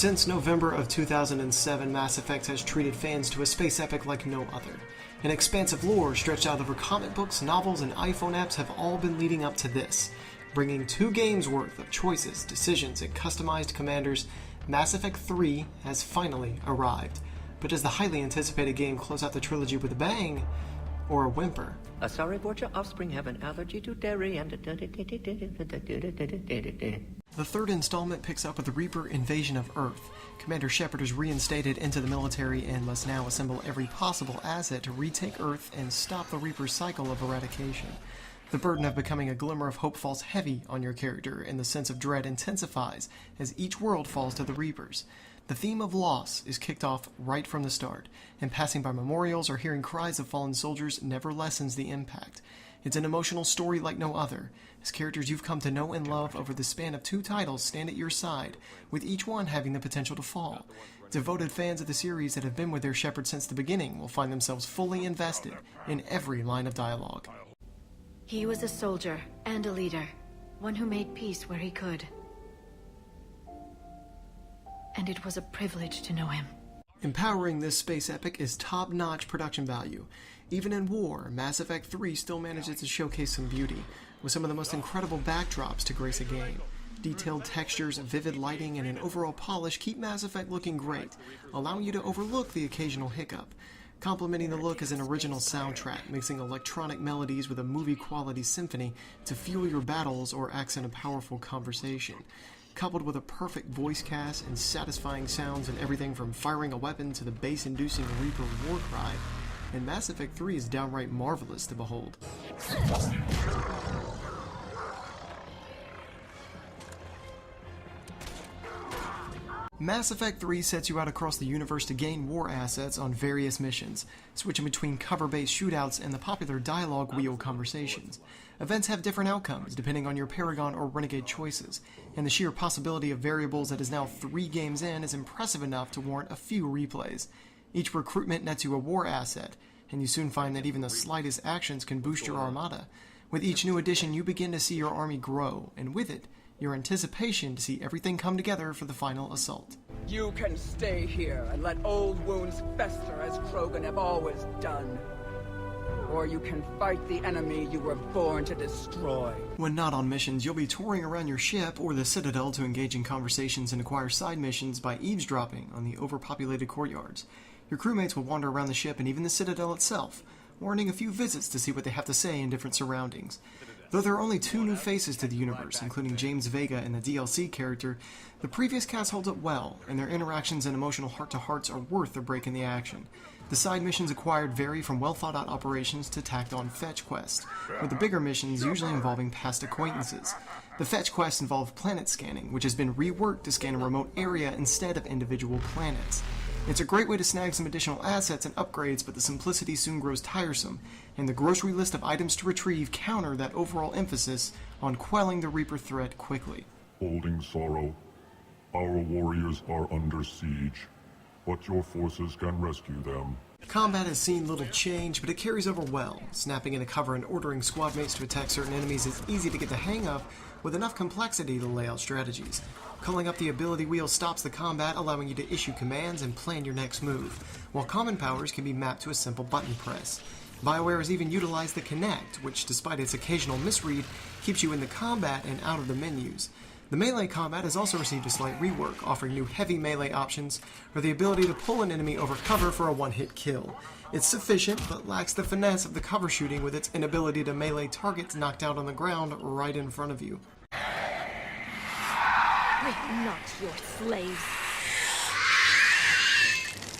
Since November of 2007, Mass Effect has treated fans to a space epic like no other. An expansive lore stretched out over comic books, novels, and iPhone apps have all been leading up to this. Bringing 2 games worth of choices, decisions, and customized commanders, Mass Effect 3 has finally arrived. But does the highly anticipated game close out the trilogy with a bang, or a whimper? Sorry, but your offspring have an allergy to dairy and... The third installment picks up with the Reaper invasion of Earth. Commander Shepard is reinstated into the military and must now assemble every possible asset to retake Earth and stop the Reaper's cycle of eradication. The burden of becoming a glimmer of hope falls heavy on your character, and the sense of dread intensifies as each world falls to the Reapers. The theme of loss is kicked off right from the start, and passing by memorials or hearing cries of fallen soldiers never lessens the impact. It's an emotional story like no other, as characters you've come to know and love over the span of 2 titles stand at your side, with each one having the potential to fall. Devoted fans of the series that have been with their Shepard since the beginning will find themselves fully invested in every line of dialogue. He was a soldier and a leader, one who made peace where he could. And it was a privilege to know him. Empowering this space epic is top-notch production value. Even in war, Mass Effect 3 still manages to showcase some beauty, with some of the most incredible backdrops to grace a game. Detailed textures, vivid lighting, and an overall polish keep Mass Effect looking great, allowing you to overlook the occasional hiccup. Complementing the look is an original soundtrack, mixing electronic melodies with a movie-quality symphony to fuel your battles or accent a powerful conversation. Coupled with a perfect voice cast and satisfying sounds in everything from firing a weapon to the bass-inducing Reaper war cry, and Mass Effect 3 is downright marvelous to behold. Mass Effect 3 sets you out across the universe to gain war assets on various missions, switching between cover-based shootouts and the popular dialogue wheel conversations. Events have different outcomes depending on your Paragon or Renegade choices, and the sheer possibility of variables that is now 3 games in is impressive enough to warrant a few replays. Each recruitment nets you a war asset, and you soon find that even the slightest actions can boost your armada. With each new addition, you begin to see your army grow, and with it, your anticipation to see everything come together for the final assault. You can stay here and let old wounds fester as Krogan have always done. Or you can fight the enemy you were born to destroy. When not on missions, you'll be touring around your ship or the Citadel to engage in conversations and acquire side missions by eavesdropping on the overpopulated courtyards. Your crewmates will wander around the ship and even the Citadel itself, warranting a few visits to see what they have to say in different surroundings. Though there are only 2 new faces to the universe, including James Vega and the DLC character, the previous cast holds up well, and their interactions and emotional heart-to-hearts are worth a break in the action. The side missions acquired vary from well-thought-out operations to tacked-on fetch quests, with the bigger missions usually involving past acquaintances. The fetch quests involve planet scanning, which has been reworked to scan a remote area instead of individual planets. It's a great way to snag some additional assets and upgrades, but the simplicity soon grows tiresome, and the grocery list of items to retrieve counter that overall emphasis on quelling the Reaper threat quickly. Holding sorrow, our warriors are under siege, but your forces can rescue them. Combat has seen little change, but it carries over well. Snapping into cover and ordering squad mates to attack certain enemies is easy to get the hang of, with enough complexity to lay out strategies. Calling up the ability wheel stops the combat, allowing you to issue commands and plan your next move, while common powers can be mapped to a simple button press. BioWare has even utilized the Kinect, which, despite its occasional misread, keeps you in the combat and out of the menus. The melee combat has also received a slight rework, offering new heavy melee options, or the ability to pull an enemy over cover for a one-hit kill. It's sufficient, but lacks the finesse of the cover shooting with its inability to melee targets knocked out on the ground right in front of you. We're not your slaves.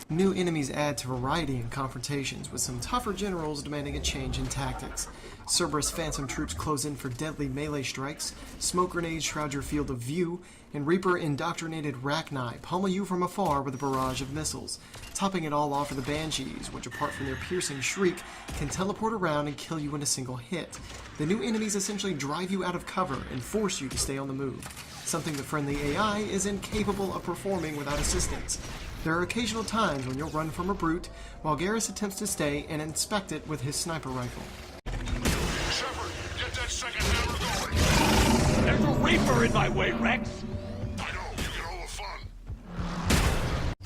New enemies add to variety in confrontations, with some tougher generals demanding a change in tactics. Cerberus Phantom troops close in for deadly melee strikes, smoke grenades shroud your field of view, and Reaper-indoctrinated Rachni pummel you from afar with a barrage of missiles. Topping it all off are the Banshees, which apart from their piercing shriek, can teleport around and kill you in a single hit. The new enemies essentially drive you out of cover and force you to stay on the move, something the friendly AI is incapable of performing without assistance. There are occasional times when you'll run from a brute, while Garrus attempts to stay and inspect it with his sniper rifle. Shepard, get that second hammer going! There's a Reaper in my way, Rex! I know, you get all the fun.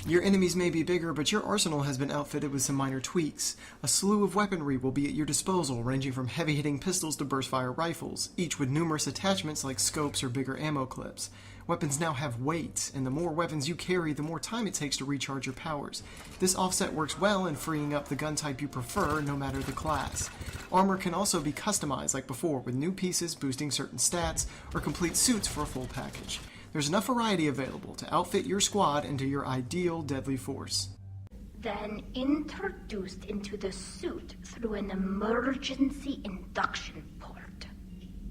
Your enemies may be bigger, but your arsenal has been outfitted with some minor tweaks. A slew of weaponry will be at your disposal, ranging from heavy-hitting pistols to burst-fire rifles, each with numerous attachments like scopes or bigger ammo clips. Weapons now have weight, and the more weapons you carry, the more time it takes to recharge your powers. This offset works well in freeing up the gun type you prefer, no matter the class. Armor can also be customized like before, with new pieces boosting certain stats, or complete suits for a full package. There's enough variety available to outfit your squad into your ideal deadly force. Then introduced into the suit through an emergency induction port.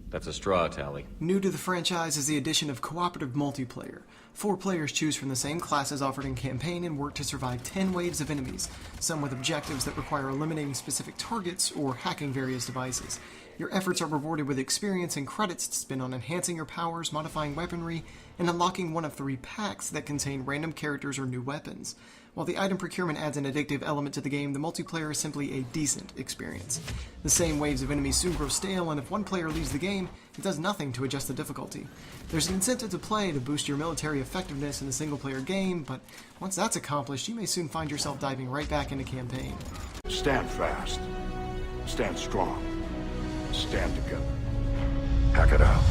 That's a straw, Tally. New to the franchise is the addition of cooperative multiplayer. 4 players choose from the same classes offered in campaign and work to survive 10 waves of enemies, some with objectives that require eliminating specific targets or hacking various devices. Your efforts are rewarded with experience and credits to spend on enhancing your powers, modifying weaponry, and unlocking one of 3 packs that contain random characters or new weapons. While the item procurement adds an addictive element to the game, the multiplayer is simply a decent experience. The same waves of enemies soon grow stale, and if one player leaves the game, it does nothing to adjust the difficulty. There's an incentive to play to boost your military effectiveness in the single-player game, but once that's accomplished, you may soon find yourself diving right back into campaign. Stand fast. Stand strong. Stand together. Hack it out.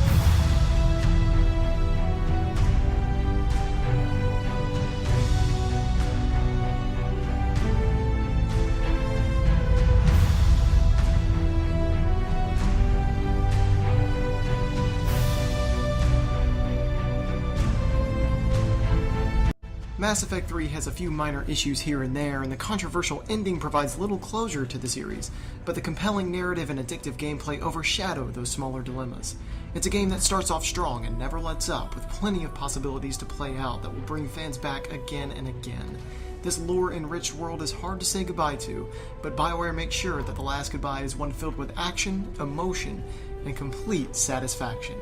Mass Effect 3 has a few minor issues here and there, and the controversial ending provides little closure to the series, but the compelling narrative and addictive gameplay overshadow those smaller dilemmas. It's a game that starts off strong and never lets up, with plenty of possibilities to play out that will bring fans back again and again. This lore-enriched world is hard to say goodbye to, but BioWare makes sure that the last goodbye is one filled with action, emotion, and complete satisfaction.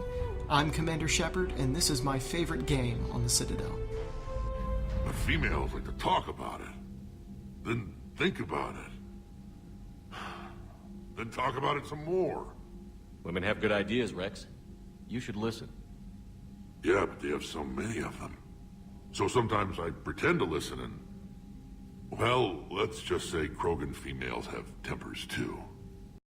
I'm Commander Shepard, and this is my favorite game on the Citadel. The females like to talk about it. Then think about it. Then talk about it some more. Women have good ideas, Rex. You should listen. Yeah, but they have so many of them. So sometimes I pretend to listen and... Well, let's just say Krogan females have tempers too.